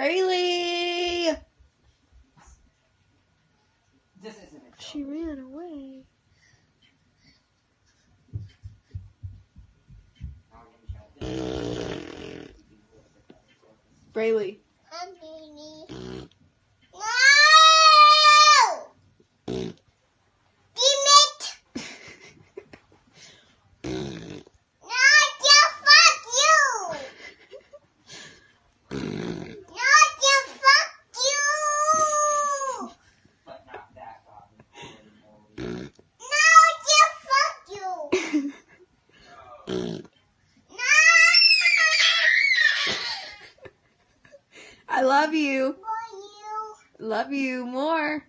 Braylee! This isn't it. She ran away. Braylee. No! Damn it! No, just fuck you! No, just fuck you! But not that, Robin. No, just fuck you! No! I love you. For you. Love you more.